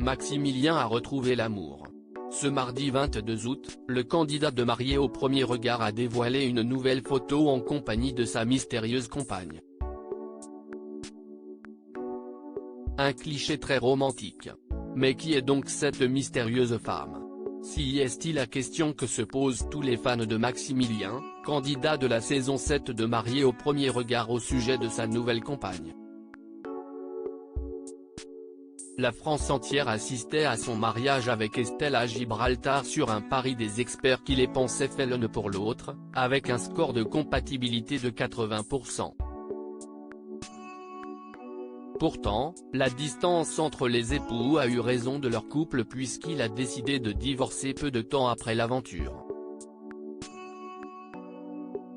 Maximilien a retrouvé l'amour. Ce mardi 22 août, le candidat de Marié au premier regard a dévoilé une nouvelle photo en compagnie de sa mystérieuse compagne. Un cliché très romantique. Mais qui est donc cette mystérieuse femme? Si est-il la question que se posent tous les fans de Maximilien, candidat de la saison 7 de Marié au premier regard au sujet de sa nouvelle compagne. La France entière assistait à son mariage avec Estelle à Gibraltar sur un pari des experts qui les pensaient faits l'un pour l'autre, avec un score de compatibilité de 80%. Pourtant, la distance entre les époux a eu raison de leur couple puisqu'il a décidé de divorcer peu de temps après l'aventure.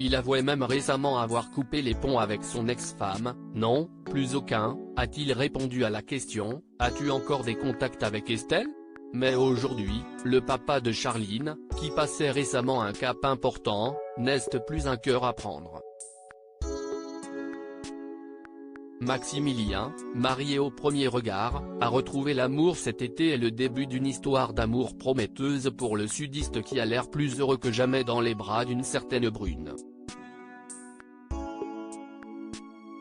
Il avouait même récemment avoir coupé les ponts avec son ex-femme. « Non, plus aucun », a-t-il répondu à la question « As-tu encore des contacts avec Estelle ?» Mais aujourd'hui, le papa de Charline, qui passait récemment un cap important, n'est plus un cœur à prendre. Maximilien, marié au premier regard, a retrouvé l'amour cet été et le début d'une histoire d'amour prometteuse pour le sudiste qui a l'air plus heureux que jamais dans les bras d'une certaine Brune.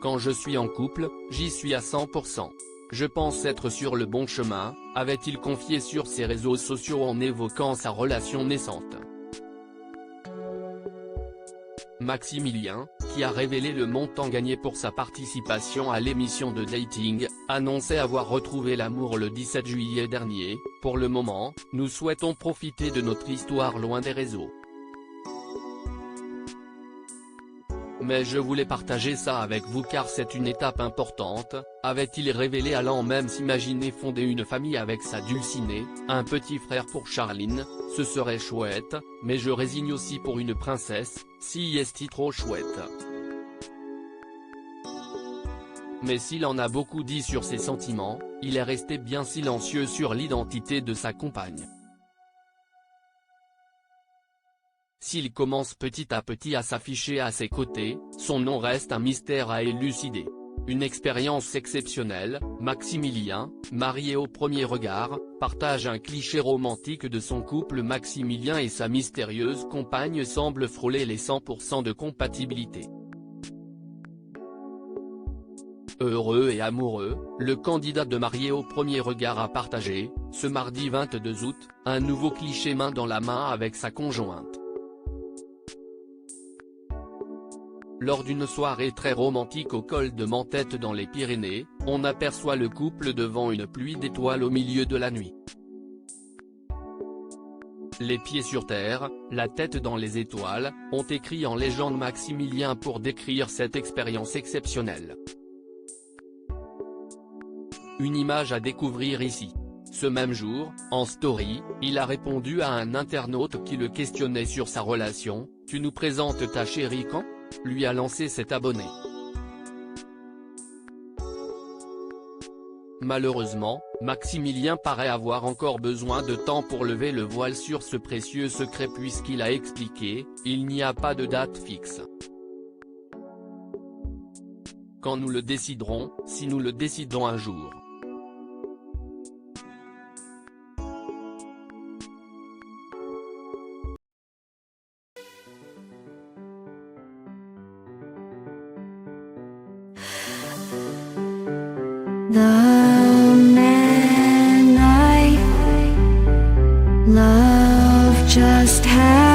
Quand je suis en couple, j'y suis à 100%. Je pense être sur le bon chemin, avait-il confié sur ses réseaux sociaux en évoquant sa relation naissante. Maximilien, qui a révélé le montant gagné pour sa participation à l'émission de dating, annonçait avoir retrouvé l'amour le 17 juillet dernier. « Pour le moment, nous souhaitons profiter de notre histoire loin des réseaux. Mais je voulais partager ça avec vous car c'est une étape importante », avait-il révélé, allant même s'imaginer fonder une famille avec sa dulcinée, un petit frère pour Charline. « Ce serait chouette, mais je résigne aussi pour une princesse, si est trop chouette ». Mais s'il en a beaucoup dit sur ses sentiments, il est resté bien silencieux sur l'identité de sa compagne. S'il commence petit à petit à s'afficher à ses côtés, son nom reste un mystère à élucider. Une expérience exceptionnelle, Maximilien, marié au premier regard, partage un cliché romantique de son couple. Maximilien et sa mystérieuse compagne semblent frôler les 100% de compatibilité. Heureux et amoureux, le candidat de Marié au premier regard a partagé, ce mardi 22 août, un nouveau cliché main dans la main avec sa conjointe. Lors d'une soirée très romantique au col de Menthette dans les Pyrénées, on aperçoit le couple devant une pluie d'étoiles au milieu de la nuit. Les pieds sur terre, la tête dans les étoiles, ont écrit en légende Maximilien pour décrire cette expérience exceptionnelle. Une image à découvrir ici. Ce même jour, en story, il a répondu à un internaute qui le questionnait sur sa relation. « Tu nous présentes ta chérie quand ?» lui a lancé cet abonné. Malheureusement, Maximilien paraît avoir encore besoin de temps pour lever le voile sur ce précieux secret puisqu'il a expliqué « Il n'y a pas de date fixe. Quand nous le déciderons, si nous le décidons un jour. » The man I love just had